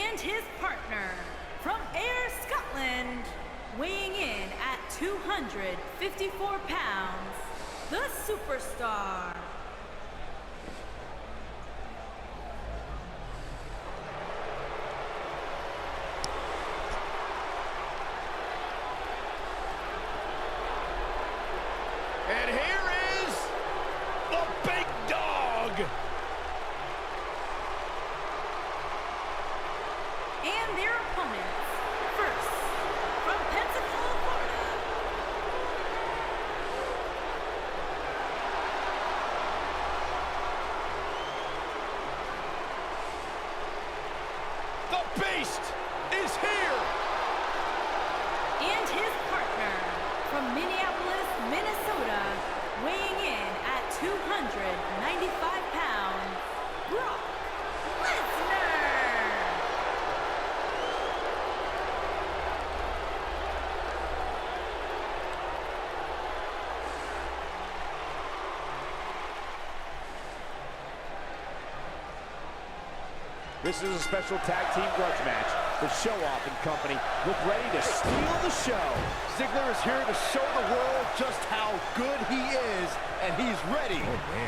And his partner, from Ayr, Scotland, weighing in at 254 pounds, the Superstar. And here is the big dog. And their opponents, first, from Pensacola, Florida, the beast is here. and his partner, from Minneapolis, Minnesota, weighing in at 295 pounds, Brock Lesnar. This is a special tag team grudge match. The Show-Off and company look ready to steal the show. Ziggler is here to show the world just how good he is, and he's ready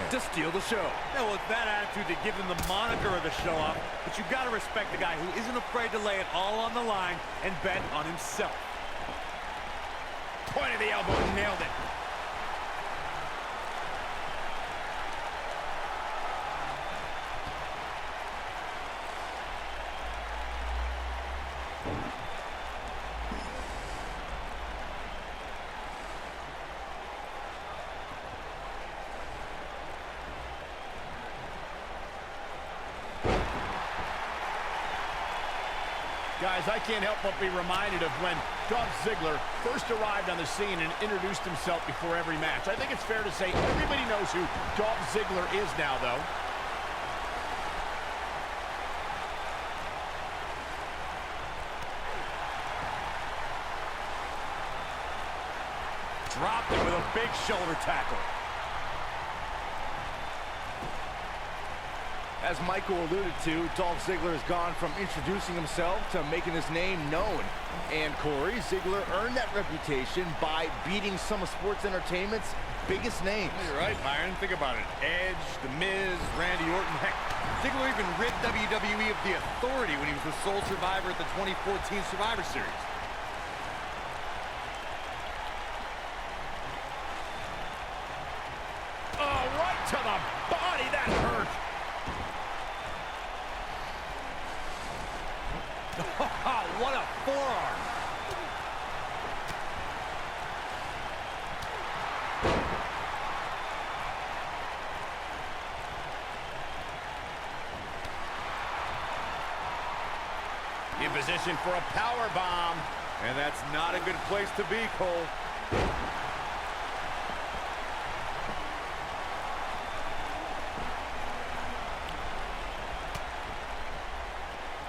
to steal the show. Yeah, well, it's that attitude that gives him the moniker of the Show-Off, but you've got to respect the guy who isn't afraid to lay it all on the line and bet on himself. Point of the elbow, nailed it. Guys, I can't help but be reminded of when Dolph Ziggler first arrived on the scene and introduced himself before every match. I think it's fair to say everybody knows who Dolph Ziggler is now, though. Dropped it with a big shoulder tackle. As Michael alluded to, Dolph Ziggler has gone from introducing himself to making his name known. And Corey, Ziggler earned that reputation by beating some of sports entertainment's biggest names. You're right, Byron. Think about it. Edge, The Miz, Randy Orton. Heck, Ziggler even rid WWE of the authority when he was the sole survivor at the 2014 Survivor Series. Oh, right to the body. That hurt. What a forearm. In position for a power bomb. And that's not a good place to be, Cole.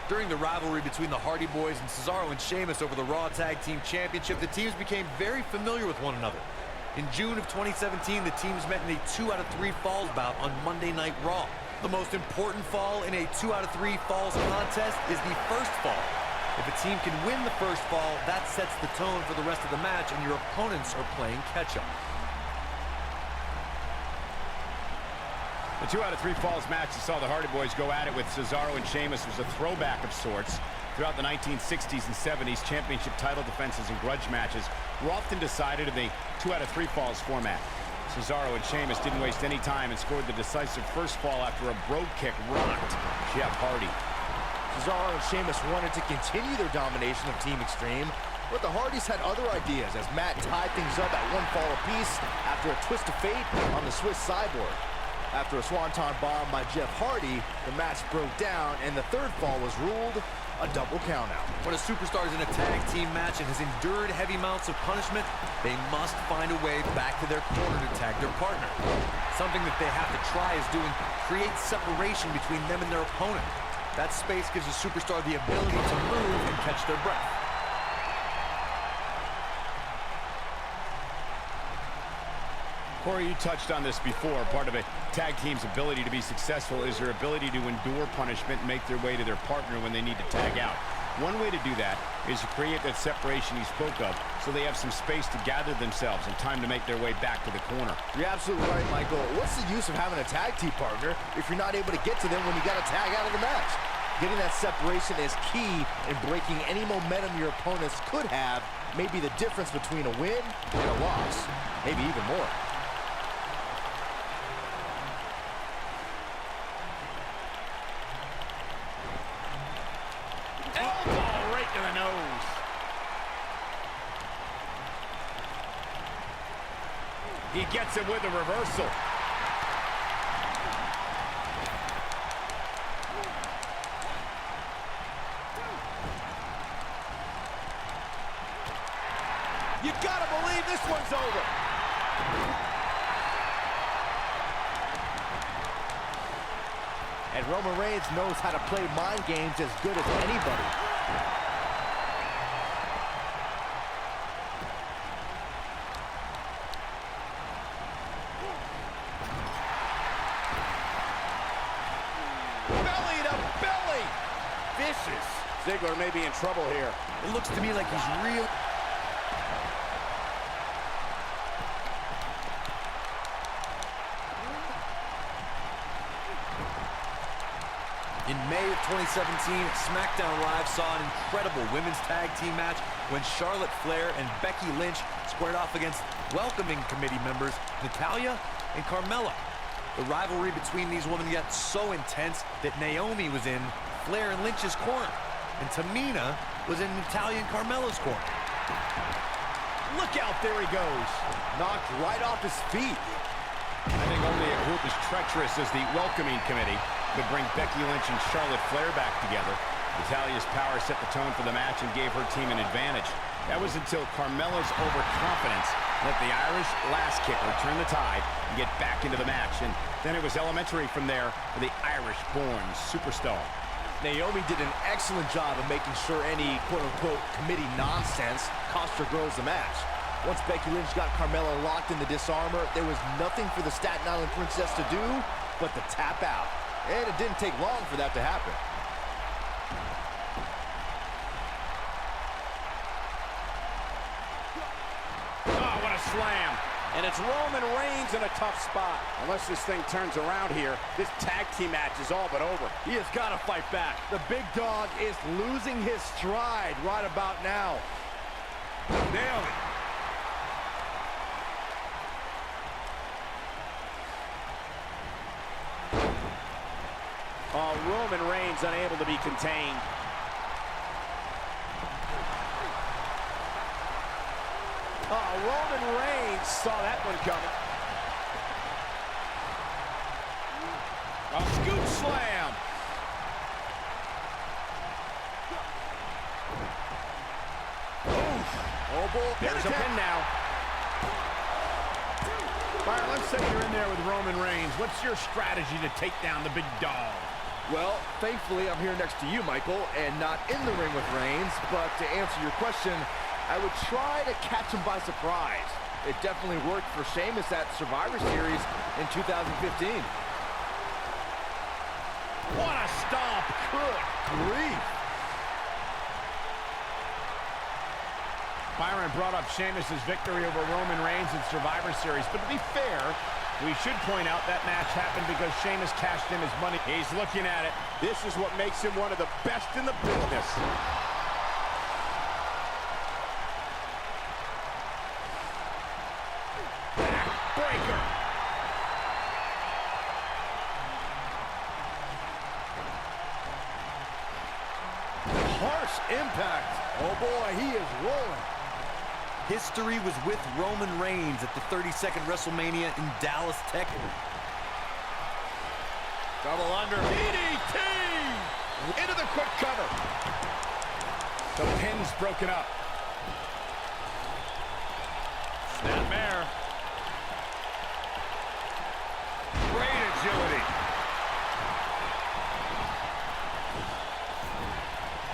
During the rivalry between the Hardy Boys and Cesaro and Sheamus over the Raw Tag Team Championship, the teams became very familiar with one another. In June of 2017, the teams met in a 2 out of 3 falls bout on Monday Night Raw. The most important fall in a 2 out of 3 falls contest is the first fall. If a team can win the first fall, that sets the tone for the rest of the match, and your opponents are playing catch-up. The 2 out of 3 falls match that saw the Hardy Boys go at it with Cesaro and Sheamus was a throwback of sorts. Throughout the 1960s and 70s, championship title defenses and grudge matches were often decided in the 2 out of 3 falls format. Cesaro and Sheamus didn't waste any time and scored the decisive first fall after a brogue kick rocked Jeff Hardy. Cesaro and Sheamus wanted to continue their domination of Team Extreme, but the Hardys had other ideas as Matt tied things up at 1 fall apiece after a twist of fate on the Swiss Cyborg. After a swanton bomb by Jeff Hardy, the match broke down and the third fall was ruled a double countout. When a superstar is in a tag team match and has endured heavy amounts of punishment, they must find a way back to their corner to tag their partner. Something that they have to try is doing create separation between them and their opponent. That space gives a superstar the ability to move and catch their breath. Corey, you touched on this before. Part of a tag team's ability to be successful is their ability to endure punishment and make their way to their partner when they need to tag out. One way to do that is to create that separation you spoke of so they have some space to gather themselves and time to make their way back to the corner. You're absolutely right, Michael. What's the use of having a tag team partner if you're not able to get to them when you got to tag out of the match? Getting that separation is key in breaking any momentum your opponents could have, maybe the difference between a win and a loss, maybe even more. Elbow right to the nose. He gets it with a reversal. You gotta believe this one's over. And Roman Reigns knows how to play mind games as good as anybody. Belly to belly. Vicious. Ziggler may be in trouble here. It looks to me like he's real. In May of 2017, SmackDown Live saw an incredible women's tag team match when Charlotte Flair and Becky Lynch squared off against welcoming committee members Natalya and Carmella. The rivalry between these women got so intense that Naomi was in Flair and Lynch's corner, and Tamina was in Natalya and Carmella's corner. Look out, there he goes. Knocked right off his feet. I think only a group as treacherous as the welcoming committee could bring Becky Lynch and Charlotte Flair back together. Natalya's power set the tone for the match and gave her team an advantage. That was until Carmella's overconfidence let the Irish lass kicker turn the tide and get back into the match. And then it was elementary from there for the Irish-born superstar. Naomi did an excellent job of making sure any quote-unquote committee nonsense cost her girls the match. Once Becky Lynch got Carmella locked in the disarmor, there was nothing for the Staten Island Princess to do but to tap out. And it didn't take long for that to happen. Oh, what a slam. And it's Roman Reigns in a tough spot. Unless this thing turns around here, this tag team match is all but over. He has got to fight back. The big dog is losing his stride right about now. Nailed it. Oh, Roman Reigns unable to be contained. Oh, Roman Reigns saw that one coming. A scoop slam. Oof. Oh, boy. There's a pin now. All right, let's say you're in there with Roman Reigns. What's your strategy to take down the big dog? Well, thankfully, I'm here next to you, Michael, and not in the ring with Reigns. But to answer your question, I would try to catch him by surprise. It definitely worked for Sheamus at Survivor Series in 2015. What a stomp. Good grief. Byron brought up Sheamus' victory over Roman Reigns in Survivor Series. But to be fair, we should point out that match happened because Sheamus cashed in his money. He's looking at it. This is what makes him one of the best in the business. Breaker. Harsh impact. Oh, boy, he is rolling. History was with Roman Reigns at the 32nd WrestleMania in Dallas, Texas. Double under. DDT! Into the quick cover. The pin's broken up. Snapmare. Great agility.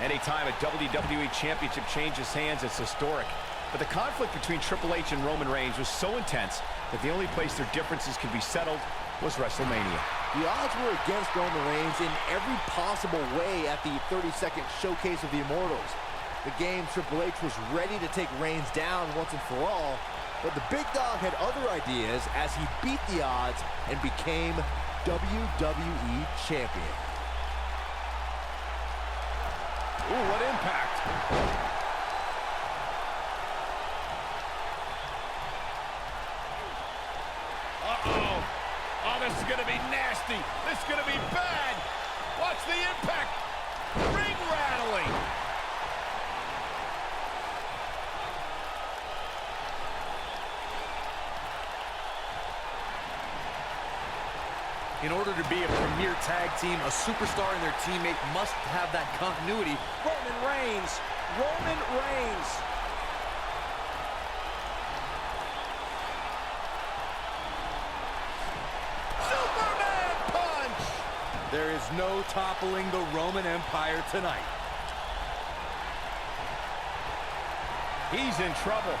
Anytime a WWE Championship changes hands, it's historic. But the conflict between Triple H and Roman Reigns was so intense that the only place their differences could be settled was WrestleMania. The odds were against Roman Reigns in every possible way at the 30-second showcase of the Immortals. The game Triple H was ready to take Reigns down once and for all, but the big dog had other ideas as he beat the odds and became WWE Champion. Ooh, what impact. Uh-oh. Oh, this is going to be nasty. This is going to be bad. Watch the impact. Ring rattling. In order to be a premier tag team, a superstar and their teammate must have that continuity. Roman Reigns. Roman Reigns. Superman punch. There is no toppling the Roman Empire tonight. He's in trouble.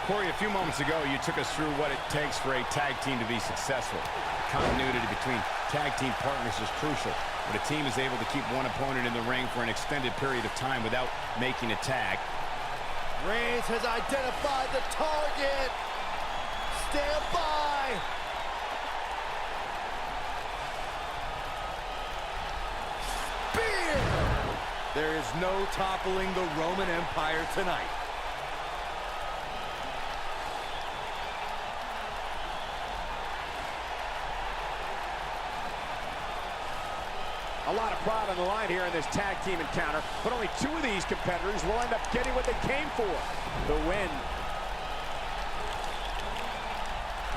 Corey, a few moments ago, you took us through what it takes for a tag team to be successful. Continuity between tag team partners is crucial. When a team is able to keep one opponent in the ring for an extended period of time without making a tag. Reigns has identified the target. Stand by. Spear! There is no toppling the Roman Empire tonight. A lot of pride on the line here in this tag team encounter, but only two of these competitors will end up getting what they came for, the win.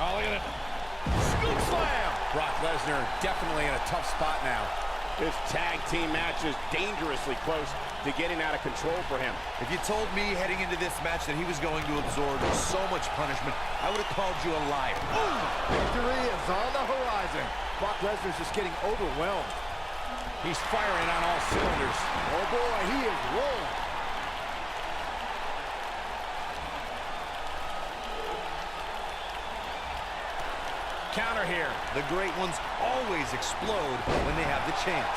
Oh, look at it. Scoop slam! Brock Lesnar definitely in a tough spot now. This tag team match is dangerously close to getting out of control for him. If you told me heading into this match that he was going to absorb so much punishment, I would have called you a liar. Victory is on the horizon. Brock Lesnar's just getting overwhelmed. He's firing on all cylinders. Oh boy, he is rolling. Counter here. The great ones always explode when they have the chance.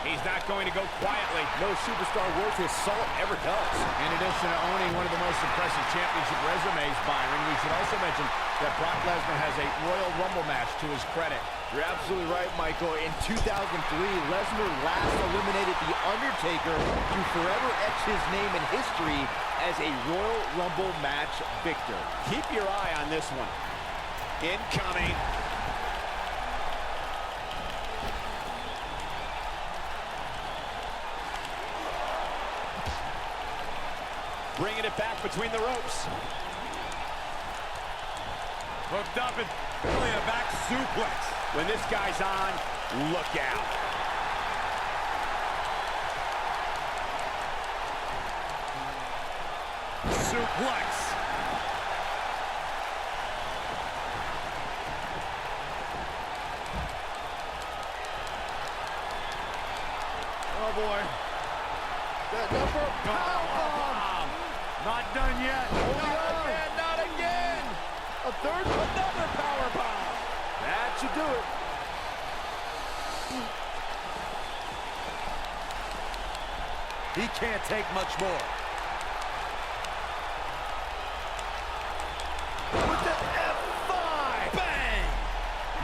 He's not going to go quietly. No superstar worth his salt ever does. In addition to owning one of the most impressive championship resumes, Byron, we should also mention that Brock Lesnar has a Royal Rumble match to his credit. You're absolutely right, Michael. In 2003, Lesnar last eliminated The Undertaker to forever etch his name in history as a Royal Rumble match victor. Keep your eye on this one. Incoming. Bringing it back between the ropes. Hooked up and really a back suplex. When this guy's on, look out. Suplex. Oh boy. The number powerbomb. Not done yet. Not again, not again. A third, another powerbomb. That should do it. He can't take much more. With the F5. Bang!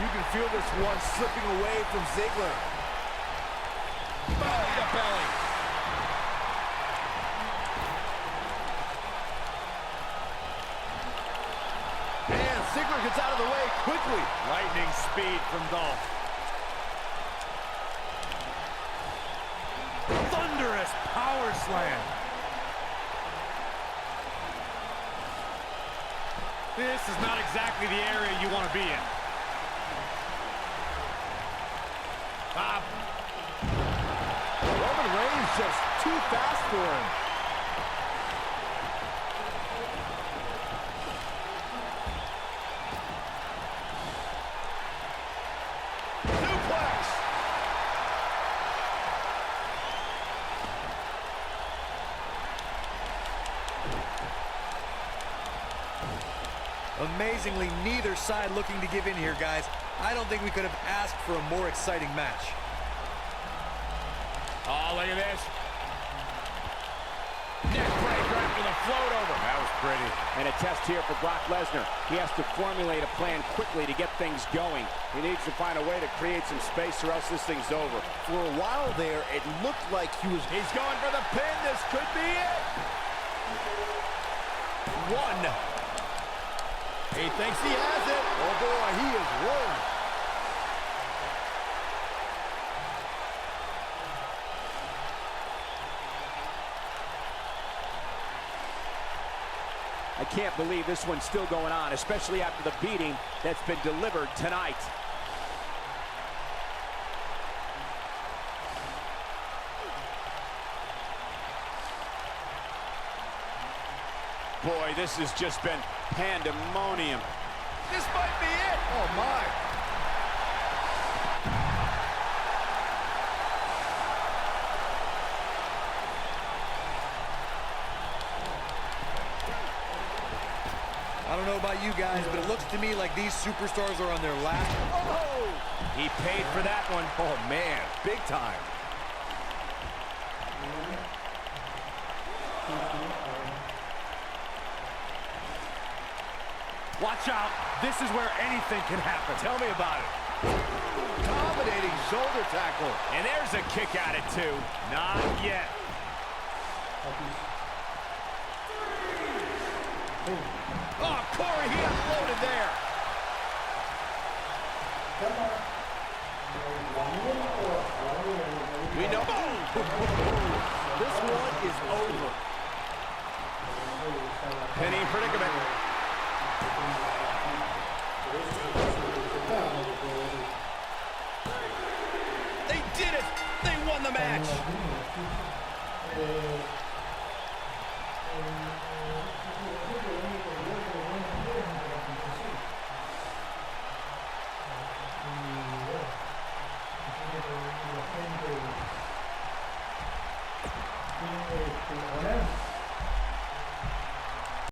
You can feel this one slipping away from Ziggler. Belly to belly. And Ziggler gets out of the way quickly. Lightning speed from Dolph. Thunderous power slam. This is not exactly the area you want to be in. Roman Reigns just too fast for him. Suplex. Amazingly, neither side looking to give in here, guys. I don't think we could have asked for a more exciting match. Oh, look at this. Neck breaker after the float over. That was pretty. And a test here for Brock Lesnar. He has to formulate a plan quickly to get things going. He needs to find a way to create some space or else this thing's over. For a while there, it looked like he was... He's going for the pin. This could be it. One. He thinks he has it. Oh boy, he is rolling. I can't believe this one's still going on, especially after the beating that's been delivered tonight. Boy, this has just been pandemonium. This might be it. Oh my. I don't know about you guys, but it looks to me like these superstars are on their last. Oh! He paid for that one. Oh man, big time. Watch out. This is where anything can happen. Tell me about it. Dominating shoulder tackle. And there's a kick at it, too. Not yet. Oh, Corey, he unloaded there. We know. This one is over. Penny predicament. They did it! They won the match!